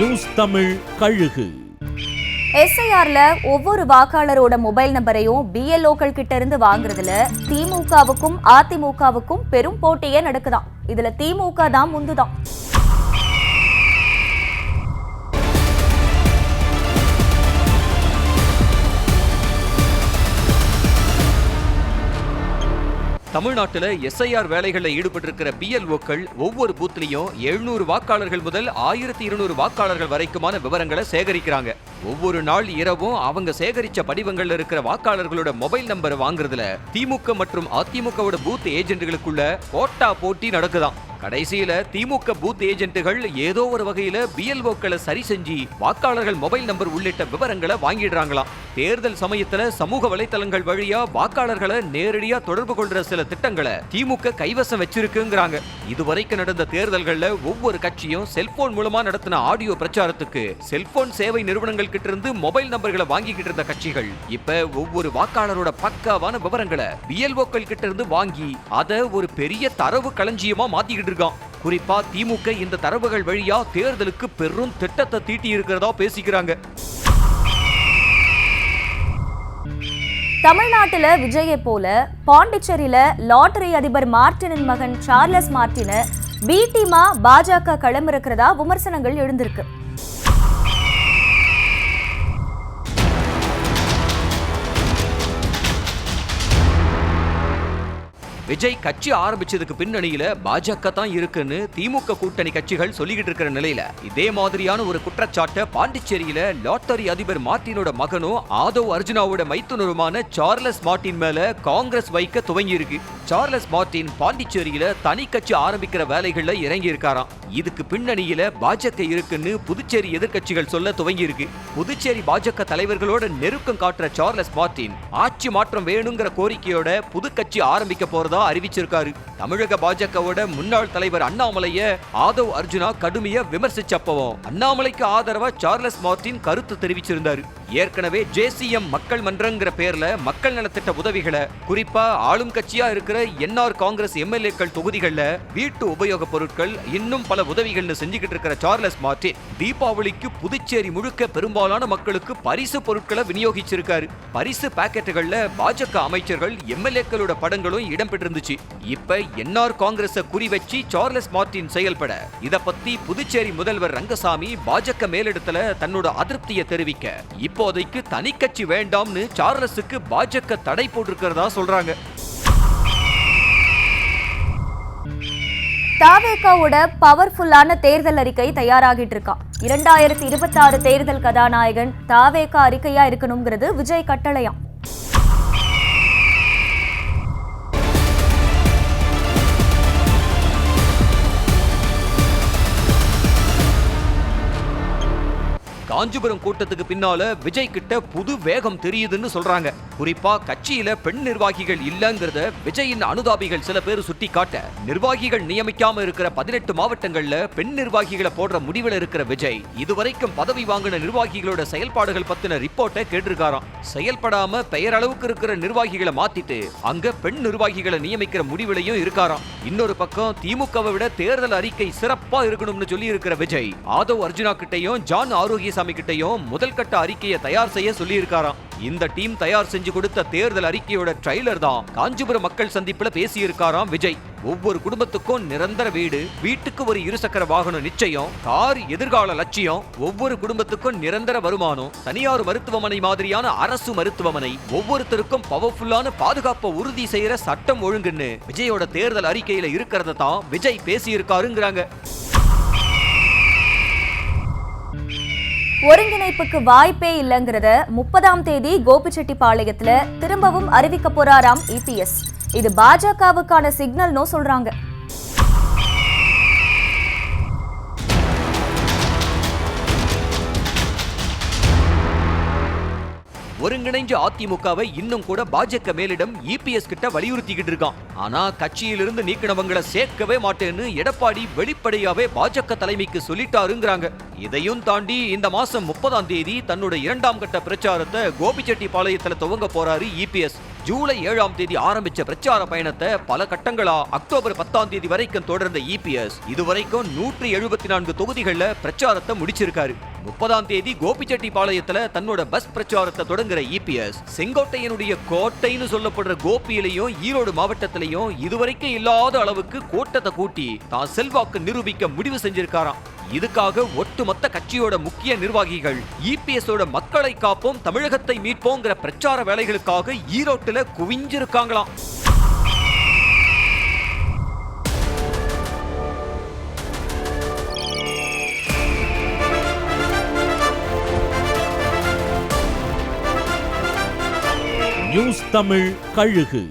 News Tamil கழுகு. SIRல ஒவ்வொரு வாக்காளரோட mobile நம்பரையும் BLOக்கள் கிட்ட இருந்து வாங்குறதுல திமுகவுக்கும் அதிமுகவுக்கும் பெரும் போட்டியே நடக்குதாம். இதுல திமுக தான் முந்துதான். தமிழ்நாட்டில் SIR வேலைகளில் ஈடுபட்டிருக்கிற BLOக்கள் ஒவ்வொரு பூத்லையும் 700 வாக்காளர்கள் முதல் 1200 வாக்காளர்கள் வரைக்குமான விவரங்களை சேகரிக்கிறாங்க. ஒவ்வொரு நாள் இரவும் அவங்க சேகரிச்ச படிவங்கள்ல இருக்கிற வாக்காளர்களோட மொபைல் நம்பரை வாங்குறதுல திமுக மற்றும் அதிமுகவோட பூத் ஏஜென்ட்களுக்குள்ள போட்டி நடக்குதாம். கடைசியில திமுக பூத் ஏஜென்ட்டுகள் ஏதோ ஒரு வகையில BLOக்களை சரி செஞ்சு வாக்காளர்கள் மொபைல் நம்பர் உள்ளிட்ட விவரங்களை வாங்கிடுறாங்களாம். தேர்தல் சமயத்துல சமூக வலைதளங்கள் வழியா வாக்காளர்களை நேரடியா தொடர்பு கொள்ற சில திட்டங்களை திமுக கைவசம் வச்சிருக்குங்கிறாங்க. இதுவரைக்கும் நடந்த தேர்தல்கள்ல ஒவ்வொரு கட்சியும் செல்போன் மூலமா நடத்தின ஆடியோ பிரச்சாரத்துக்கு செல்போன் சேவை நிறுவனங்கள் கிட்ட இருந்து மொபைல் நம்பர்களை வாங்கிக்கிட்டு இருந்த கட்சிகள் இப்ப ஒவ்வொரு வாக்காளரோட பக்காவான விவரங்களை BLOக்கள் கிட்ட இருந்து வாங்கி அதை ஒரு பெரிய தரவு களஞ்சியமா மாத்திக்கிட்டு இருக்கான். குறிப்பா திமுக இந்த தரவுகள் வழியா தேர்தலுக்கு பெரும் திட்டத்தை தீட்டி இருக்கிறதா பேசிக்கிறாங்க. தமிழ்நாட்டுல விஜயை போல பாண்டிச்சேரியில லாட்டரி அதிபர் மார்டினின் மகன் சார்லஸ் மார்டினை B டீமா பாஜக களமிறக்கிறதா விமர்சனங்கள் எழுந்திருக்கு. விஜய் கட்சி ஆரம்பிச்சதுக்கு பின்னணியில பாஜக தான் இருக்குன்னு திமுக கூட்டணி கட்சிகள் சொல்லிக்கிட்டு இருக்கிற நிலையில இதே மாதிரியான ஒரு குற்றச்சாட்டை பாண்டிச்சேரியில லாட்டரி அதிபர் மார்டினோட மகனும் ஆதவ் அர்ஜுனாவோட மைத்துனருமான சார்லஸ் மார்டின் மேல காங்கிரஸ் வைக்க துவங்கி இருக்கு. சார்லஸ் மார்டின் பாண்டிச்சேரியில தனி கட்சி ஆரம்பிக்கிற வேலைகள்ல இறங்கி இருக்காராம். இதுக்கு பின்னணியில பாஜக இருக்குன்னு புதுச்சேரி எதிர்கட்சிகள் சொல்ல துவங்கி இருக்கு. புதுச்சேரி பாஜக தலைவர்களோட நெருக்கம் காட்டுற சார்லஸ் மார்டின் ஆட்சி மாற்றம் வேணுங்கிற கோரிக்கையோட புது கட்சி ஆரம்பிக்க போறதா அறிவிச்சிருக்காரு. தமிழக பாஜகவோட முன்னாள் தலைவர் அண்ணாமலைய ஆதவ் அர்ஜுனா கடுமையா விமர்சிச்சப்பவும் அண்ணாமலைக்கு ஆதரவா சார்லஸ் மார்டின் கருத்து தெரிவிச்சிருந்தாரு. ஏற்கனவே JCM மக்கள் மன்றங்கிற பேர்ல மக்கள் நலத்திட்ட உதவிகளை குறிப்பா ஆளும் கட்சியா இருக்கிற NR காங்கிரஸ் MLAக்கள் தொகுதிகள்ல வீட்டு உபயோக பொருட்கள் இன்னும் பல உதவிகள்னு செஞ்சுக்கிட்டு இருக்கிற சார்லஸ் மார்டின் தீபாவளிக்கு புதுச்சேரி முழுக்க பெரும்பாலான மக்களுக்கு பரிசு பொருட்களை விநியோகிச்சிருக்காரு. பரிசு பாக்கெட்டுகள்ல பாஜக அமைச்சர்கள் MLAக்களோட படங்களும் இடம்பெற்றிருந்துச்சு. இப்ப NR காங்கிரஸ குறி வச்சு சார்லஸ் மார்டின் செயல்பட இத பத்தி புதுச்சேரி முதல்வர் ரங்கசாமி பாஜக மேலிடத்துல தன்னோட அதிருப்தியை தெரிவிக்க இப்போதைக்கு தனி கட்சி வேண்டாம்னு சார்லஸுக்கு பாஜக தடை போட்டிருக்கிறதா சொல்றாங்க. தாவேகாவோட பவர்ஃபுல்லான தேர்தல் அறிக்கை தயாராகிட்டு இருக்கான். 2026 தேர்தல் கதாநாயகன் தாவேகா அறிக்கையா இருக்கணுங்கிறது விஜய் கட்டளையாம். காஞ்சிபுரம் கூட்டத்துக்கு பின்னால விஜய் கிட்ட புது வேகம் தெரியுதுன்னு சொல்றாங்க. குறிப்பா கட்சியில பெண் நிர்வாகிகள் இல்லங்கிறத விஜயின் அனுதாபிகள் சில பேர் சுட்டி காட்ட நிர்வாகிகள் நியமிக்காம இருக்கிற 18 மாவட்டங்கள்ல பெண் நிர்வாகிகளை போடுற முடிவில் இருக்கிற விஜய் இதுவரைக்கும் பதவி வாங்கின நிர்வாகிகளோட செயல்பாடுகள் பத்தின ரிப்போர்ட்டை கேட்டிருக்காராம். செயல்படாம பெயரளவுக்கு இருக்கிற நிர்வாகிகளை மாத்திட்டு அங்க பெண் நிர்வாகிகளை நியமிக்கிற முடிவிலையும் இருக்காராம். இன்னொரு பக்கம் திமுகவை விட தேர்தல் அறிக்கை சிறப்பா இருக்கணும்னு சொல்லி இருக்கிற விஜய் ஆதவ் அர்ஜுனா கிட்டையும் ஜான் ஆரோக்கிய கிட்டையும் முதல் கட்ட அறிக்கையை தயார் செய்ய சொல்லி இருக்காராம். இந்த டீம் தயார் செஞ்சு கொடுத்த தேர்தல் அறிக்கையோட ட்ரைலர் தான் காஞ்சிபுரம் மக்கள் சந்திப்புல பேசி இருக்காராம் விஜய். ஒவ்வொரு குடும்பத்துக்கும் நிரந்தர வீடு, வீட்டுக்கு ஒரு இருசக்கர வாகனம் நிச்சயம், கார் எதிர்கால லட்சியம், ஒவ்வொரு குடும்பத்துக்கும் நிரந்தர வருமானம், தனியார் மருத்துவமனை மாதிரியான அரசு மருத்துவமனை, ஒவ்வொருத்தருக்கும் பவர்ஃபுல்லான பாதுகாப்பை உறுதி செய்யற சட்டம் ஒழுங்குன்னு விஜயோட தேர்தல் அறிக்கையில இருக்கிறத தான் விஜய் பேசி இருக்காருங்கிறாங்க. ஒருங்கிணைப்புக்கு வாய்ப்பே இல்லங்கிறத 30ஆம் தேதி கோபிச்செட்டிப்பாளையத்துல திரும்பவும் அறிவிக்க போறாராம் EPS. இது பாஜகவுக்கான சிக்னல்னு சொல்றாங்க. ஒருங்கிணைஞ்ச அதிமுகவை இன்னும் கூட பாஜக மேலிடம் இபிஎஸ் கிட்ட வலியுறுத்திக்கிட்டு இருக்கான். ஆனா கட்சியிலிருந்து நீக்கினவங்களை சேர்க்கவே மாட்டேன்னு எடப்பாடி வெளிப்படையாவே பாஜக தலைமைக்கு சொல்லிட்டாருங்கிறாங்க. இதையும் தாண்டி இந்த மாசம் 30ஆம் தேதி தன்னோட 2ஆம் கட்ட பிரச்சாரத்தை கோபிச்செட்டிப்பாளையத்துல துவங்க போறாரு இபிஎஸ். ஜூலை 7ஆம் தேதி ஆரம்பிச்ச பிரச்சார பயணத்தை பல கட்டங்களா அக்டோபர் 10ஆம் தேதி வரைக்கும் தொடர்ந்த இபிஎஸ் இதுவரைக்கும் 174 தொகுதிகள்ல பிரச்சாரத்தை முடிச்சிருக்காரு. 30ஆம் தேதி கோபிச்செட்டிப்பாளையத்துல தன்னோட பஸ் பிரச்சாரத்தை தொடங்குற இபிஎஸ் செங்கோட்டையனுடைய கோட்டைன்னு சொல்லப்படுற கோபியிலையும் ஈரோடு மாவட்டத்திலையும் இதுவரைக்கும் இல்லாத அளவுக்கு கோட்டத்தை கூட்டி தான் செல்வாக்கு நிரூபிக்க முடிவு செஞ்சிருக்காராம். இதுக்காக ஒட்டுமொத்த கட்சியோட முக்கிய நிர்வாகிகள் இபிஎஸோட மக்களை காப்போம் தமிழகத்தை மீட்போங்கிற பிரச்சார வேலைகளுக்காக ஈரோட்டுல குவிஞ்சிருக்காங்களாம். நியூஸ் தமிழ் கழுகு.